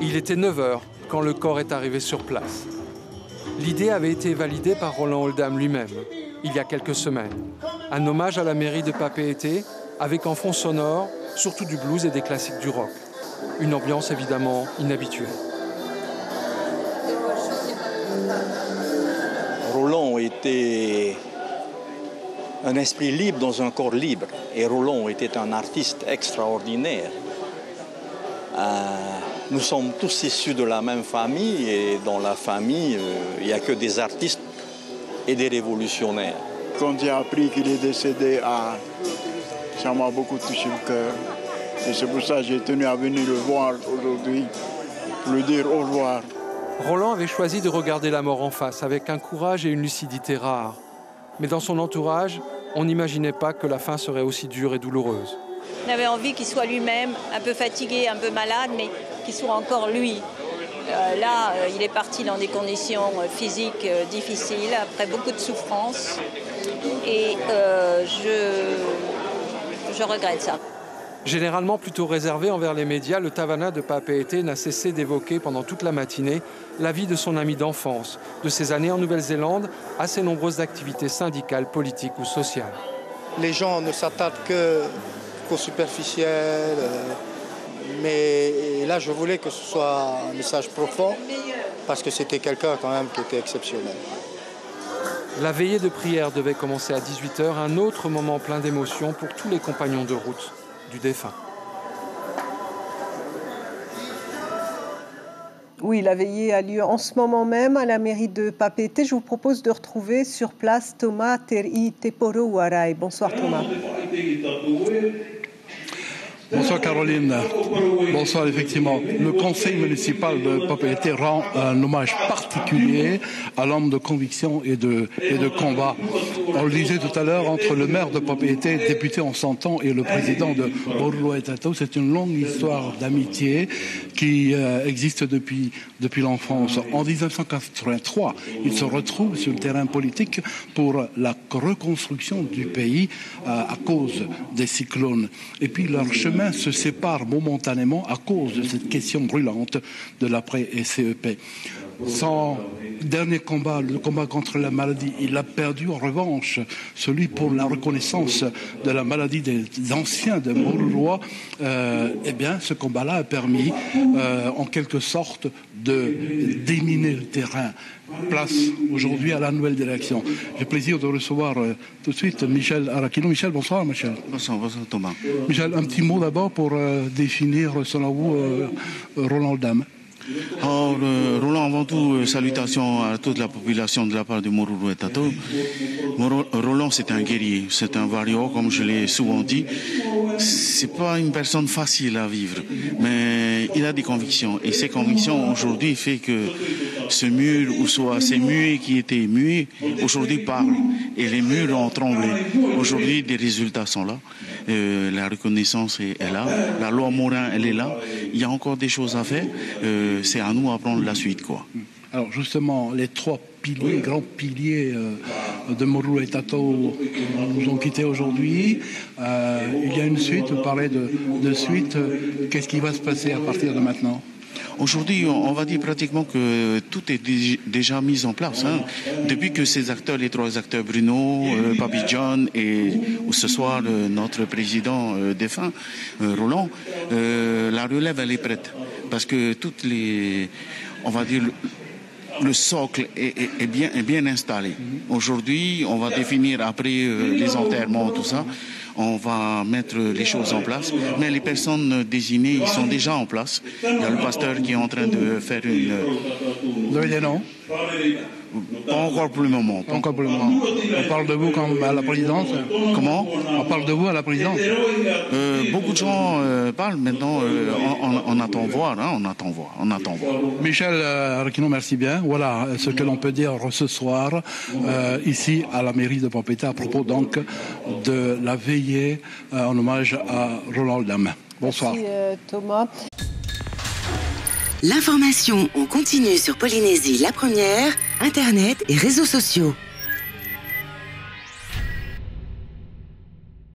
Il était 9 h quand le corps est arrivé sur place. L'idée avait été validée par Roland Oldham lui-même, il y a quelques semaines. Un hommage à la mairie de Papeete, avec en fond sonore, surtout du blues et des classiques du rock. Une ambiance évidemment inhabituelle. Roland était un esprit libre dans un corps libre. Et Roland était un artiste extraordinaire. Nous sommes tous issus de la même famille et dans la famille, il n'y a que des artistes et des révolutionnaires. Quand j'ai appris qu'il est décédé, ça m'a beaucoup touché le cœur. Et c'est pour ça que j'ai tenu à venir le voir aujourd'hui, pour lui dire au revoir. Roland avait choisi de regarder la mort en face avec un courage et une lucidité rares. Mais dans son entourage, on n'imaginait pas que la fin serait aussi dure et douloureuse. On avait envie qu'il soit lui-même, un peu fatigué, un peu malade, mais qu'il soit encore lui. Là, il est parti dans des conditions physiques difficiles, après beaucoup de souffrance. Et je regrette ça. Généralement plutôt réservé envers les médias, le Tavana de Papeete n'a cessé d'évoquer pendant toute la matinée la vie de son ami d'enfance, de ses années en Nouvelle-Zélande à ses nombreuses activités syndicales, politiques ou sociales. Les gens ne s'attardent qu'au superficiel, mais là je voulais que ce soit un message profond parce que c'était quelqu'un quand même qui était exceptionnel. La veillée de prière devait commencer à 18 h, un autre moment plein d'émotions pour tous les compagnons de route du défunt. Oui, la veillée a lieu en ce moment même à la mairie de Papeete. Je vous propose de retrouver sur place Thomas Teri Teporowarai. Bonsoir Thomas. Bonsoir Caroline. Bonsoir effectivement. Le conseil municipal de Papeete rend un hommage particulier à l'homme de conviction et de combat. On le disait tout à l'heure, entre le maire de Papeete, député en son temps, et le président de Moruroa Etato, c'est une longue histoire d'amitié qui existe depuis l'enfance. En 1983, ils se retrouvent sur le terrain politique pour la reconstruction du pays à cause des cyclones. Et puis leur chemin se séparent momentanément à cause de cette question brûlante de l'après-SCEP. Son dernier combat, le combat contre la maladie, il a perdu. En revanche, celui pour la reconnaissance de la maladie des anciens de Moruroa, ce combat-là a permis, en quelque sorte, de déminer le terrain. Place aujourd'hui à la nouvelle direction. J'ai le plaisir de recevoir tout de suite Michel Arakino. Michel, bonsoir Michel. Bonsoir Thomas. Michel, un petit mot d'abord pour définir, selon vous, Roland Oldham. Alors, Roland, avant tout, salutations à toute la population de la part de Moruroa Etato. Roland, c'est un guerrier, c'est un warrior, comme je l'ai souvent dit. C'est pas une personne facile à vivre, mais il a des convictions. Et ces convictions, aujourd'hui, fait que ce mur, ou soit ces muets qui étaient muets, aujourd'hui parlent. Et les murs ont tremblé. Aujourd'hui, des résultats sont là. La reconnaissance est là. La loi Morin, elle est là. Il y a encore des choses à faire. C'est à nous à prendre la suite, quoi. Alors justement, les trois piliers, grands piliers de Moruroa Etato nous ont quittés aujourd'hui. Il y a une suite, vous parlez de suite. Qu'est-ce qui va se passer à partir de maintenant ? Aujourd'hui, on va dire pratiquement que tout est déjà mis en place. Depuis que ces acteurs, les trois acteurs, Bruno, Papi John et ce soir notre président défunt, Roland, la relève, elle est prête. Parce que on va dire, le socle est bien installé. Aujourd'hui, on va définir après les enterrements, tout ça. On va mettre les choses en place. Mais les personnes désignées, ils sont déjà en place. Il y a le pasteur qui est en train de faire une... Vous avez des noms ? Pas encore pour le moment. Pas encore pour le moment. On parle de vous comme à la présidence ? Comment ? On parle de vous à la présidence ? Beaucoup de gens parlent maintenant. On attend voir. On attend voir. Michel Arakino, merci bien. Voilà ce que l'on peut dire ce soir ici à la mairie de Papeete à propos donc de la veillée en hommage à Roland Oldham. Bonsoir. Merci Thomas. L'information en continu sur Polynésie la première, Internet et réseaux sociaux.